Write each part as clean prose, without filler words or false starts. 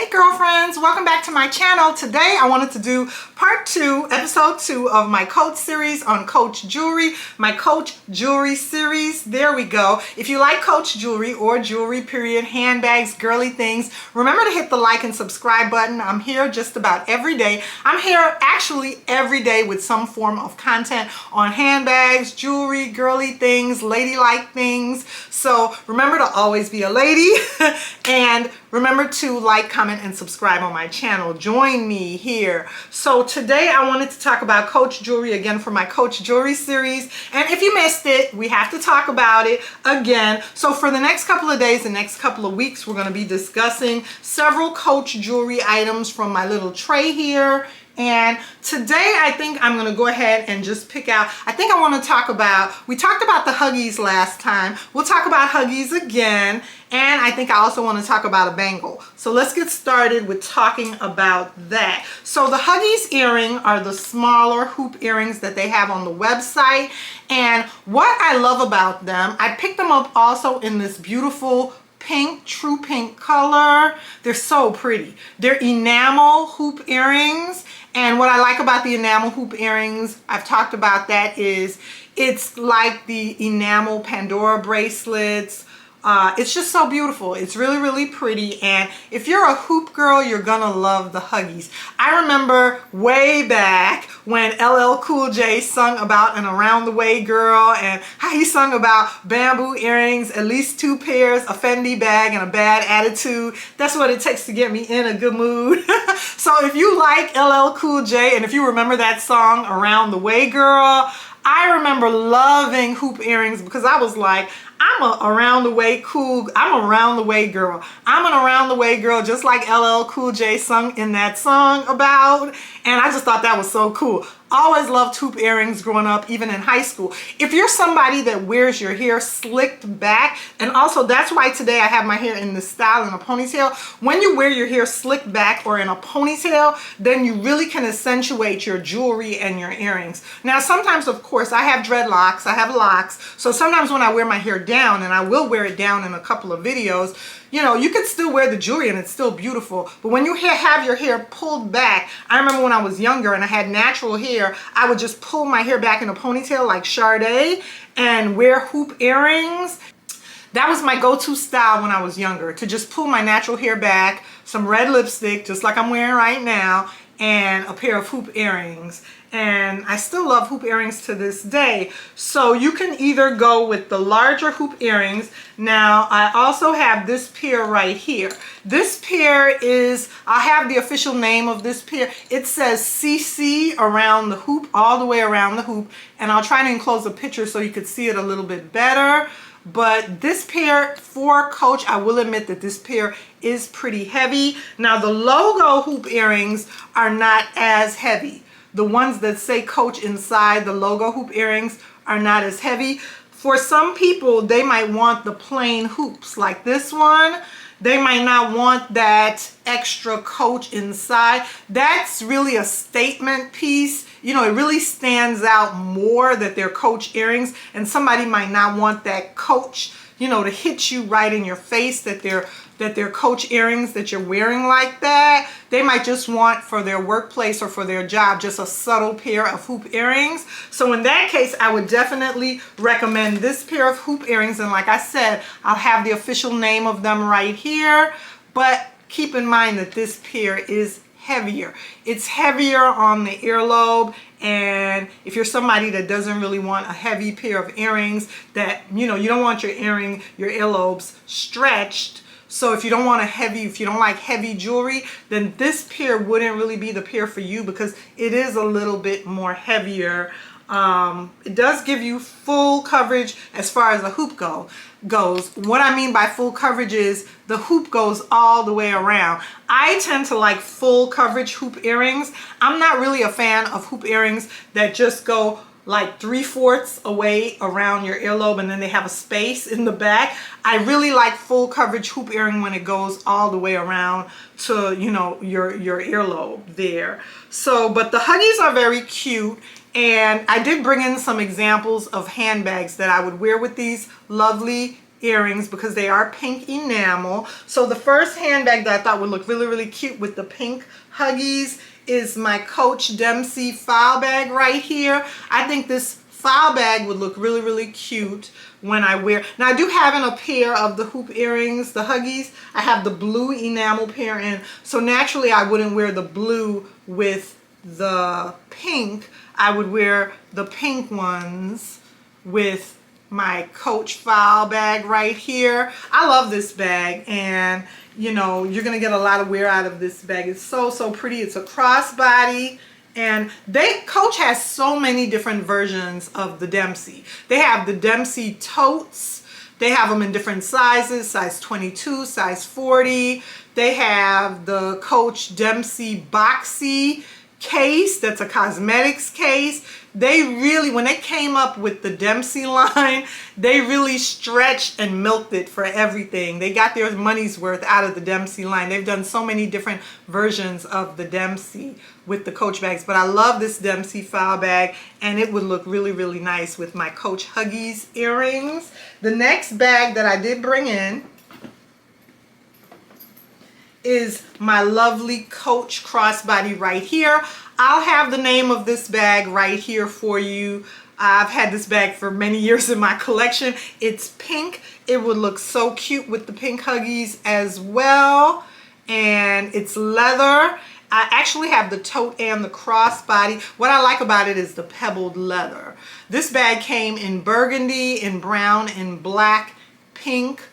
Hey girlfriends, welcome back to my channel. Today I wanted to do part 2, episode 2 of my Coach series on Coach jewelry, my Coach jewelry series. There we go. If you like Coach jewelry or jewelry period, handbags, girly things, remember to hit the like and subscribe button. I'm here just about every day. I'm here actually every day with some form of content on handbags, jewelry, girly things, ladylike things. So remember to always be a lady and remember to like, comment, and subscribe on my channel. Join me here. So today I wanted to talk about Coach jewelry again for my Coach jewelry series. And if you missed it, we have to talk about it again. So for the next couple of days, the next couple of weeks, we're going to be discussing several Coach jewelry items from my little tray here. And today I think I'm going to go ahead and just pick out, I think I want to talk about, we talked about the Huggies last time. We'll talk about Huggies again. And I think I also want to talk about a bangle. So let's get started with talking about that. So the Huggies earring are the smaller hoop earrings that they have on the website. And what I love about them, I picked them up also in this beautiful pink, true pink color. They're so pretty. They're enamel hoop earrings. And what I like about the enamel hoop earrings, I've talked about that, is it's like the enamel Pandora bracelets. It's just so beautiful. It's really, really pretty. And if you're a hoop girl, you're gonna love the Huggies. I remember way back when LL Cool J sung about an around the way girl, and how he sung about bamboo earrings, at least 2 pairs, a Fendi bag, and a bad attitude. That's what it takes to get me in a good mood. So if you like LL Cool J, and if you remember that song, Around the Way Girl, I remember loving hoop earrings because I was like, I'm a around the way cool, I'm a around the way girl. I'm an around the way girl, just like LL Cool J sung in that song about. And I just thought that was so cool. Always loved hoop earrings growing up, even in high school. If you're somebody that wears your hair slicked back, and also that's why today I have my hair in this style in a ponytail. When you wear your hair slicked back or in a ponytail, then you really can accentuate your jewelry and your earrings. Now, sometimes, of course, I have dreadlocks, I have locks. So sometimes when I wear my hair down, and I will wear it down in a couple of videos, you know, you could still wear the jewelry and it's still beautiful. But when you have your hair pulled back, I remember when I was younger and I had natural hair, I would just pull my hair back in a ponytail like Sade and wear hoop earrings. That was my go-to style when I was younger, to just pull my natural hair back, some red lipstick, just like I'm wearing right now, and a pair of hoop earrings. And I still love hoop earrings to this day. So you can either go with the larger hoop earrings. Now I also have this pair right here. This pair is, I have the official name of this pair. It says CC around the hoop, all the way around the hoop. And I'll try to enclose a picture so you could see it a little bit better. But this pair for Coach, I will admit that this pair is pretty heavy. Now the logo hoop earrings are not as heavy. The ones that say Coach inside, the logo hoop earrings, are not as heavy. For some people, they might want the plain hoops like this one. They might not want that extra Coach inside. That's really a statement piece. You know, it really stands out more that they're Coach earrings, and somebody might not want that Coach, you know, to hit you right in your face that they're Coach earrings that you're wearing like that. They might just want for their workplace or for their job just a subtle pair of hoop earrings. So in that case, I would definitely recommend this pair of hoop earrings. And like I said, I'll have the official name of them right here. But keep in mind that this pair is heavier. It's heavier on the earlobe. And if you're somebody that doesn't really want a heavy pair of earrings, that, you know, you don't want your earlobes stretched. So if you don't want if you don't like heavy jewelry, then this pair wouldn't really be the pair for you because it is a little bit more heavier. It does give you full coverage as far as the hoop goes. What I mean by full coverage is the hoop goes all the way around. I tend to like full coverage hoop earrings. I'm not really a fan of hoop earrings that just go like 3/4 away around your earlobe and then they have a space in the back. I really like full coverage hoop earring when it goes all the way around to, you know, your earlobe there. So, but the Huggies are very cute. And I did bring in some examples of handbags that I would wear with these lovely earrings because they are pink enamel. So the first handbag that I thought would look really, really cute with the pink Huggies is my Coach Dempsey file bag right here. I think this file bag would look really, really cute when I wear. Now I do have in a pair of the hoop earrings, the Huggies. I have the blue enamel pair in, so naturally I wouldn't wear the blue with the pink. I would wear the pink ones with my Coach file bag right here. I love this bag, and you know, you're gonna get a lot of wear out of this bag. It's so, so pretty. It's a crossbody. And Coach has so many different versions of the Dempsey. They have the Dempsey totes. They have them in different sizes, size 22, size 40. They have the Coach Dempsey boxy case. That's a cosmetics case. They really, when they came up with the Dempsey line, they really stretched and milked it for everything. They got their money's worth out of the Dempsey line. They've done so many different versions of the Dempsey with the Coach bags, but I love this Dempsey file bag, and it would look really, really nice with my Coach Huggies earrings. The next bag that I did bring in is my lovely Coach crossbody right here. I'll have the name of this bag right here for you. I've had this bag for many years in my collection. It's pink. It would look so cute with the pink Huggies as well. And it's leather. I actually have the tote and the crossbody. What I like about it is the pebbled leather. This bag came in burgundy, in brown, in black, pink,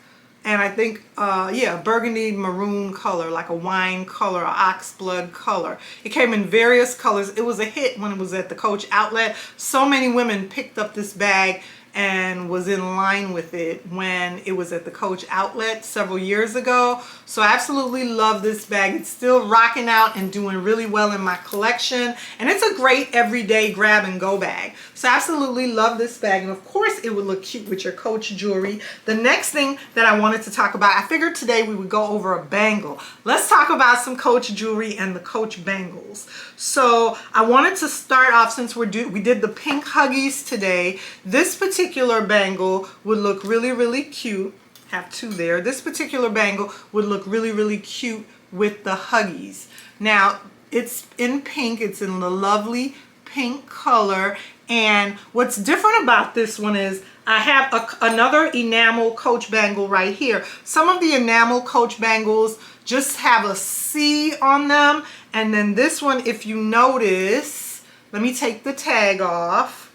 and I think, yeah, burgundy maroon color, like a wine color, or oxblood color. It came in various colors. It was a hit when it was at the Coach outlet. So many women picked up this bag and was in line with it when it was at the Coach outlet several years ago. So I absolutely love this bag. It's still rocking out and doing really well in my collection. And it's a great everyday grab and go bag. So I absolutely love this bag. And of course it would look cute with your Coach jewelry. The next thing that I wanted to talk about, I figured today we would go over a bangle. Let's talk about some Coach jewelry and the Coach bangles. So I wanted to start off, since we did the pink Huggies today. This particular bangle would look really, really cute. Have two there. This particular bangle would look really, really cute with the Huggies. Now it's in pink. It's in the lovely pink color. And what's different about this one is I have another enamel Coach bangle right here. Some of the enamel Coach bangles just have a C on them. And then this one, if you notice, let me take the tag off.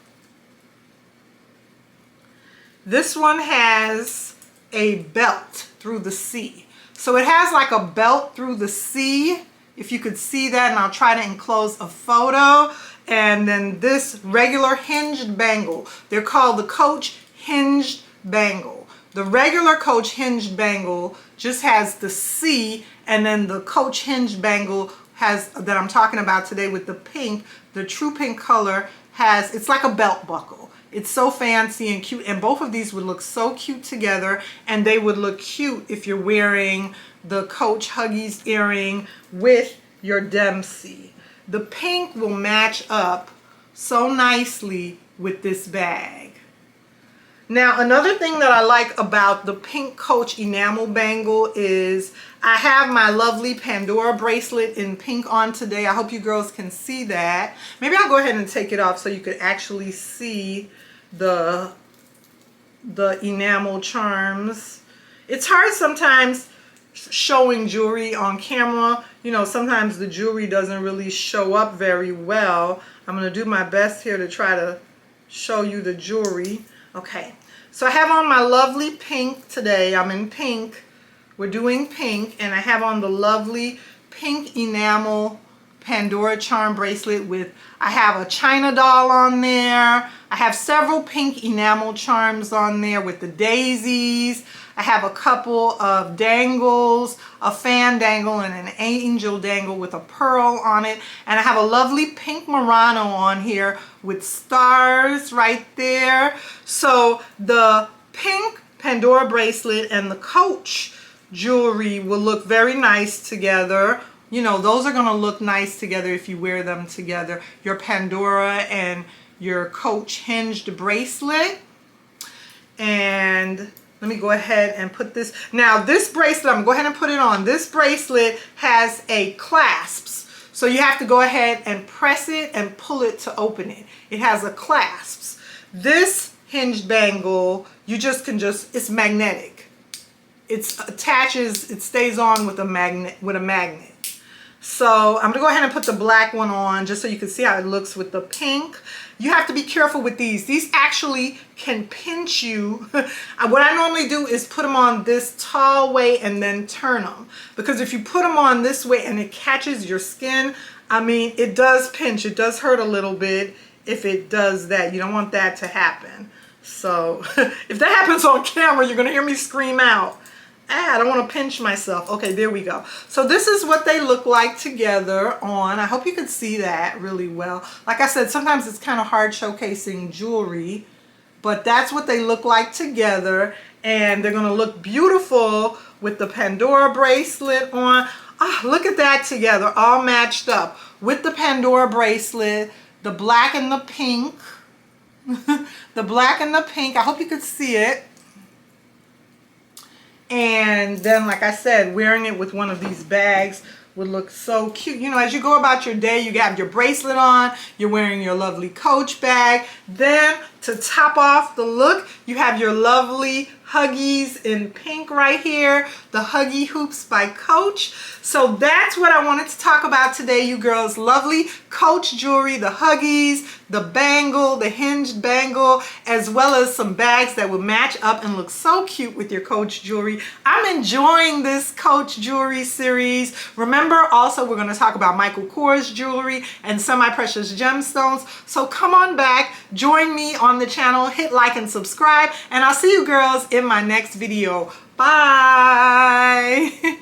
This one has a belt through the C. So it has like a belt through the C, if you could see that, and I'll try to enclose a photo. And then this regular hinged bangle, they're called the Coach hinged bangle. The regular Coach hinged bangle just has the C, and then the Coach hinged bangle has, that I'm talking about today with the pink, the true pink color, has, it's like a belt buckle. It's so fancy and cute, and both of these would look so cute together, and they would look cute if you're wearing the Coach Huggies earring with your Dempsey. The pink will match up so nicely with this bag. Now, another thing that I like about the pink Coach enamel bangle is I have my lovely Pandora bracelet in pink on today. I hope you girls can see that. Maybe I'll go ahead and take it off so you could actually see the enamel charms. It's hard sometimes showing jewelry on camera. You know, sometimes the jewelry doesn't really show up very well. I'm going to do my best here to try to show you the jewelry. Okay, so I have on my lovely pink today. I'm in pink. We're doing pink, and I have on the lovely pink enamel Pandora charm bracelet with, I have a China doll on there. I have several pink enamel charms on there with the daisies. I have a couple of dangles, a fan dangle and an angel dangle with a pearl on it. And I have a lovely pink Murano on here with stars right there. So the pink Pandora bracelet and the Coach jewelry will look very nice together. You know, those are going to look nice together if you wear them together. Your Pandora and your Coach hinged bracelet. And Let me go ahead and put this. Now this bracelet, I'm gonna go ahead and put it on. This bracelet has a clasps. So you have to go ahead and press it and pull it to open it. It has a clasps. This hinged bangle, you just can it's magnetic. It attaches, it stays on with a magnet, So I'm gonna go ahead and put the black one on just so you can see how it looks with the pink. You have to be careful with these. These actually can pinch you. What I normally do is put them on this tall way and then turn them. Because if you put them on this way and it catches your skin, I mean, it does pinch. It does hurt a little bit if it does that. You don't want that to happen. So if that happens on camera, you're gonna hear me scream out. I don't want to pinch myself. Okay, there we go. So this is what they look like together on. I hope you can see that really well. Like I said, sometimes it's kind of hard showcasing jewelry, but that's what they look like together. And they're going to look beautiful with the Pandora bracelet on. Ah, look at that together, all matched up with the Pandora bracelet, the black and the pink. The black and the pink. I hope you could see it. And then, like I said, wearing it with one of these bags would look so cute. You know, as you go about your day, you got your bracelet on, you're wearing your lovely Coach bag. Then, to top off the look, you have your lovely Huggies in pink right here, the Huggie Hoops by Coach. So that's what I wanted to talk about today, you girls. Lovely Coach jewelry, the Huggies, the bangle, the hinged bangle, as well as some bags that will match up and look so cute with your Coach jewelry. I'm enjoying this Coach jewelry series. Remember, also, we're going to talk about Michael Kors jewelry and semi-precious gemstones. So come on back, join me on the channel, hit like and subscribe, and I'll see you girls in my next video. Bye.